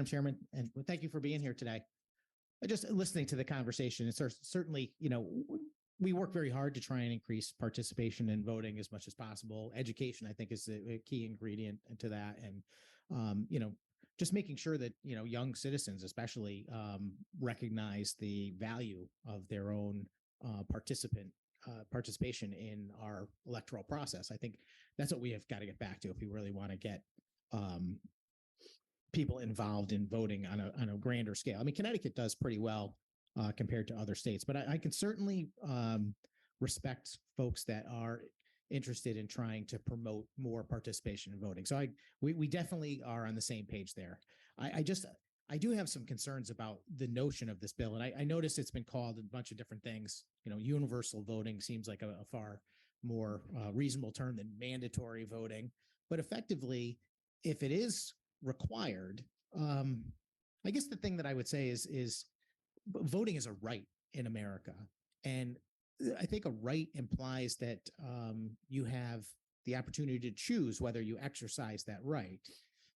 Madam Chairman, and thank you for being here today. Just listening to the conversation, it's certainly, we work very hard to try and increase participation in voting as much as possible. Education, I think, is a key ingredient to that. And, just making sure that, young citizens especially recognize the value of their own participation in our electoral process. I think that's what we have got to get back to if we really want to get people involved in voting on a grander scale. I mean, Connecticut does pretty well compared to other states, but I can certainly respect folks that are interested in trying to promote more participation in voting. So we definitely are on the same page there. I do have some concerns about the notion of this bill, and I noticed it's been called a bunch of different things. Universal voting seems like a far more reasonable term than mandatory voting. But effectively, if it is required, I guess the thing that I would say is voting is a right in America, and I think a right implies that you have the opportunity to choose whether you exercise that right.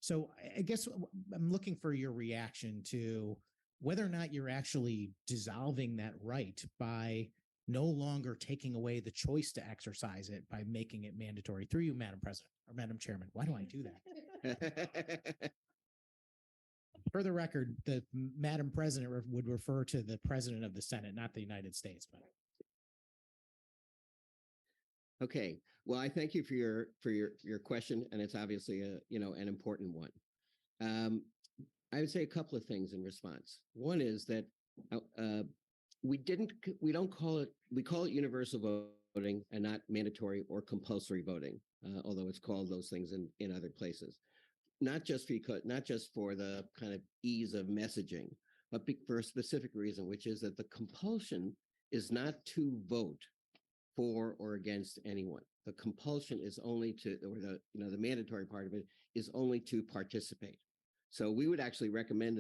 So I guess I'm looking for your reaction to whether or not you're actually dissolving that right by no longer taking away the choice to exercise it by making it mandatory. Through you, Madam President or Madam Chairman. Why do I do that? For the record, the Madam President would refer to the President of the Senate, not the United States. But okay. Well, I thank you for your question, and it's obviously an important one. I would say a couple of things in response. One is that we call it universal voting and not mandatory or compulsory voting, although it's called those things in other places. Not just for the kind of ease of messaging, but for a specific reason, which is that the compulsion is not to vote for or against anyone. The compulsion is only the mandatory part of it is only to participate. So we would actually recommend,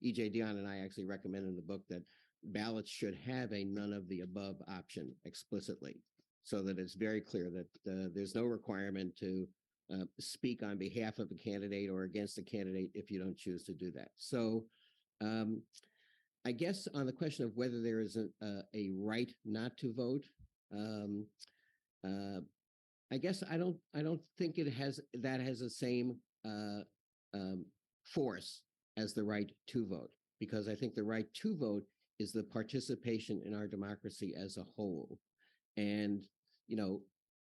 E.J. Dion and I actually recommend in the book that ballots should have a none of the above option explicitly, so that it's very clear that there's no requirement to speak on behalf of a candidate or against a candidate if you don't choose to do that. So I guess on the question of whether there is a right not to vote, I guess I don't think it has the same force as the right to vote, because I think the right to vote is the participation in our democracy as a whole. And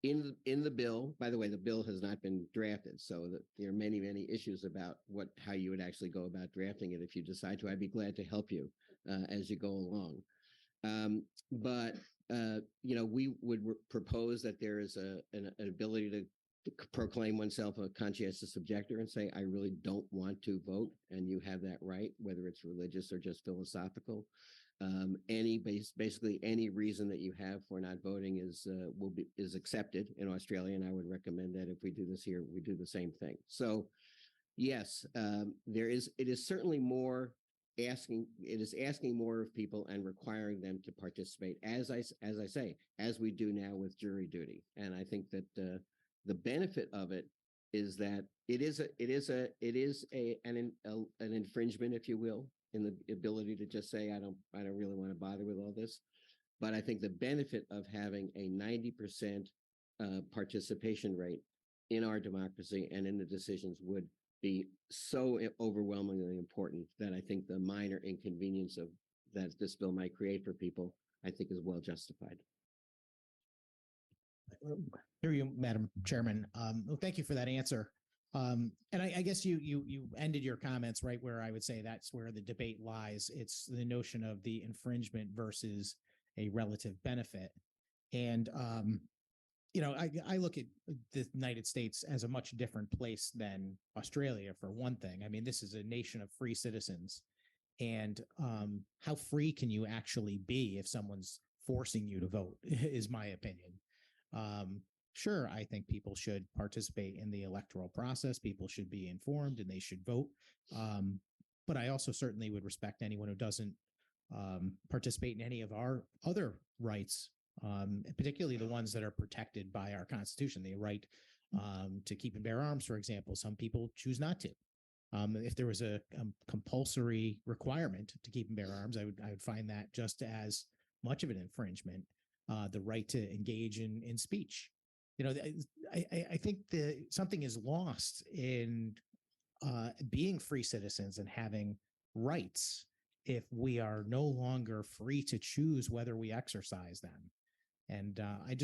in the bill, by the way, the bill has not been drafted, so there are many issues about how you would actually go about drafting it if you decide to. I'd be glad to help you as you go along. But we would propose that there is an ability to proclaim oneself a conscientious objector and say, I really don't want to vote, and you have that right, whether it's religious or just philosophical. Basically any reason that you have for not voting is accepted in Australia, and I would recommend that if we do this here, we do the same thing. So yes, it is certainly more asking more of people and requiring them to participate, as I say, as we do now with jury duty. And I think that the benefit of it is that it is an infringement, if you will, in the ability to just say, I don't really want to bother with all this. But I think the benefit of having a 90% participation rate in our democracy and in the decisions would be so overwhelmingly important that I think the minor inconvenience that this bill might create for people, I think, is well justified. Through you, Madam Chairman. Well, thank you for that answer. And I guess you ended your comments right where I would say that's where the debate lies. It's the notion of the infringement versus a relative benefit. And, I look at the United States as a much different place than Australia, for one thing. I mean, this is a nation of free citizens. And how free can you actually be if someone's forcing you to vote, is my opinion. Sure, I think people should participate in the electoral process. People should be informed and they should vote. But I also certainly would respect anyone who doesn't participate in any of our other rights, particularly the ones that are protected by our Constitution. The right to keep and bear arms, for example. Some people choose not to. If there was a compulsory requirement to keep and bear arms, I would find that just as much of an infringement. The right to engage in speech. You know, I think something is lost in being free citizens and having rights if we are no longer free to choose whether we exercise them. And I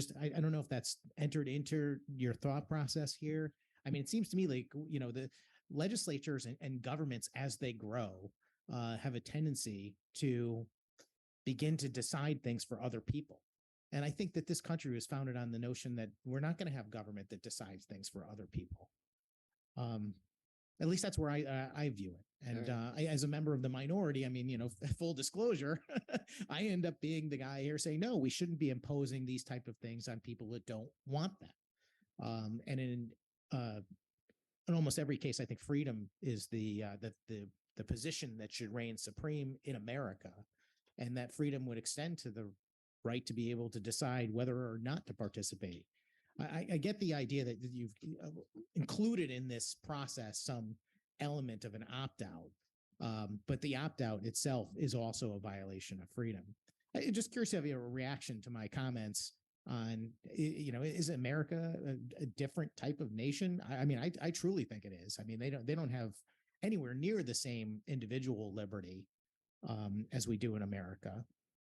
don't know if that's entered into your thought process here. I mean, it seems to me like, you know, the legislatures and governments as they grow have a tendency to begin to decide things for other people. And I think that this country was founded on the notion that we're not going to have government that decides things for other people. At least that's where I view it. And Right. as a member of the minority, I mean, you know, full disclosure, I end up being the guy here saying, no, we shouldn't be imposing these type of things on people that don't want them. And in almost every case, I think freedom is the position that should reign supreme in America, and that freedom would extend to the right to be able to decide whether or not to participate. I get the idea that you've included in this process some element of an opt-out, but the opt-out itself is also a violation of freedom. I'm just curious to have your reaction to my comments on, you know, is America a different type of nation? I mean, I truly think it is. I mean, they don't have anywhere near the same individual liberty as we do in America.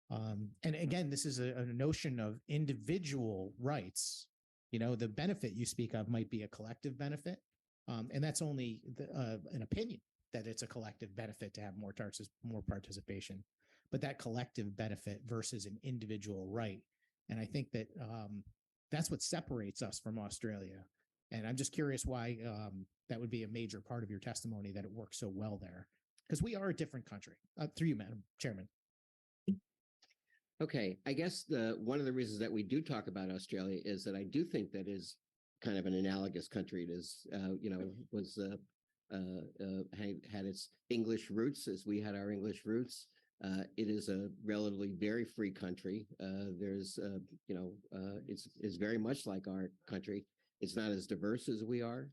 And again, this is a notion of individual rights. You know, the benefit you speak of might be a collective benefit, and that's only an opinion that it's a collective benefit to have more participation, but that collective benefit versus an individual right. And I think that that's what separates us from Australia. And I'm just curious why that would be a major part of your testimony, that it works so well there, because we are a different country. Through you, Madam Chairman. Okay, I guess one of the reasons that we do talk about Australia is that I do think that is kind of an analogous country. It is, you know, was had its English roots as we had our English roots. It is a relatively very free country. There's, you know, it's very much like our country. It's not as diverse as we are,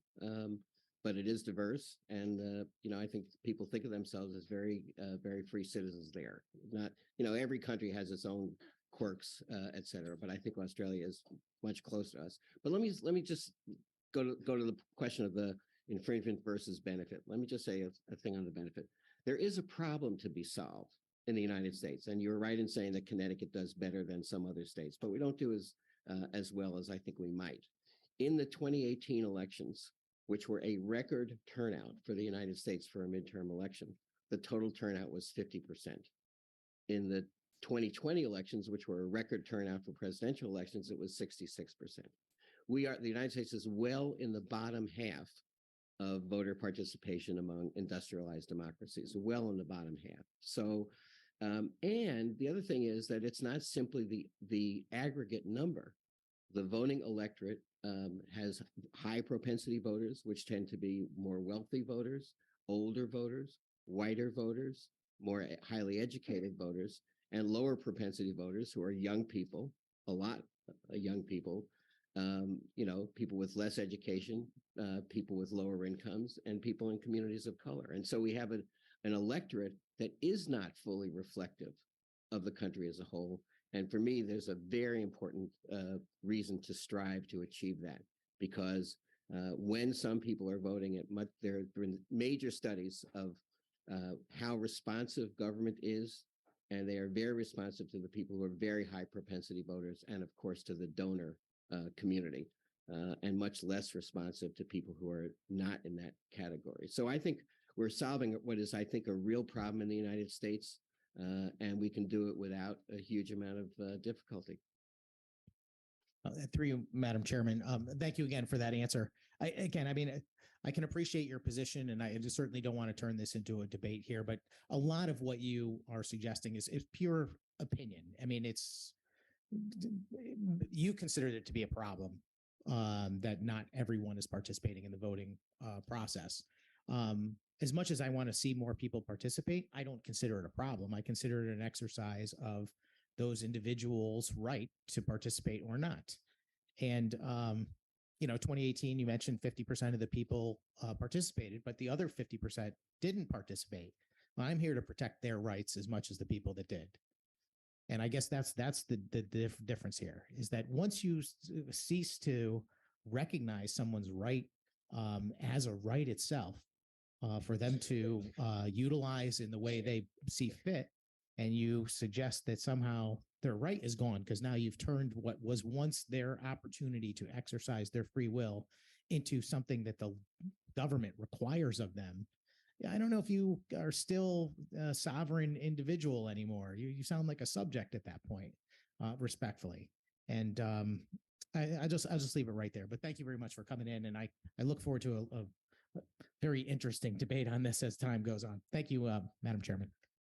but it is diverse. And, you know, I think people think of themselves as very, very free citizens there. Not, you know, every country has its own quirks, et cetera, but I think Australia is much closer to us. But let me just go to the question of the infringement versus benefit. Let me just say a thing on the benefit. There is a problem to be solved in the United States. And you're right in saying that Connecticut does better than some other states, but we don't do as well as I think we might. In the 2018 elections, which were a record turnout for the United States for a midterm election, the total turnout was 50%. In the 2020 elections, which were a record turnout for presidential elections, it was 66%. The United States is well in the bottom half of voter participation among industrialized democracies, well in the bottom half. So, and the other thing is that it's not simply the aggregate number. The voting electorate has high propensity voters, which tend to be more wealthy voters, older voters, whiter voters, more highly educated voters, and lower propensity voters who are young people, a lot of young people, you know, people with less education, people with lower incomes, and people in communities of color. And so we have an electorate that is not fully reflective of the country as a whole. And for me, there's a very important reason to strive to achieve that, because when some people are voting, there have been major studies of how responsive government is, and they are very responsive to the people who are very high propensity voters, and of course to the donor community, and much less responsive to people who are not in that category. So I think we're solving what is, I think, a real problem in the United States, and we can do it without a huge amount of difficulty. Through you, Madam Chairman. Thank you again for that answer. I mean, I can appreciate your position, and I just certainly don't want to turn this into a debate here, but a lot of what you are suggesting is pure opinion. I mean, you consider it to be a problem that not everyone is participating in the voting process. As much as I want to see more people participate, I don't consider it a problem. I consider it an exercise of those individuals' right to participate or not. And 2018, you mentioned 50% of the people participated, but the other 50% didn't participate. Well, I'm here to protect their rights as much as the people that did. And I guess that's the difference here, is that once you cease to recognize someone's right as a right itself, for them to utilize in the way they see fit, and you suggest that somehow their right is gone because now you've turned what was once their opportunity to exercise their free will into something that the government requires of them. I don't know if you are still a sovereign individual anymore. You sound like a subject at that point, respectfully. And I'll just leave it right there. But thank you very much for coming in, and I look forward to a very interesting debate on this as time goes on. Thank you, Madam Chairman.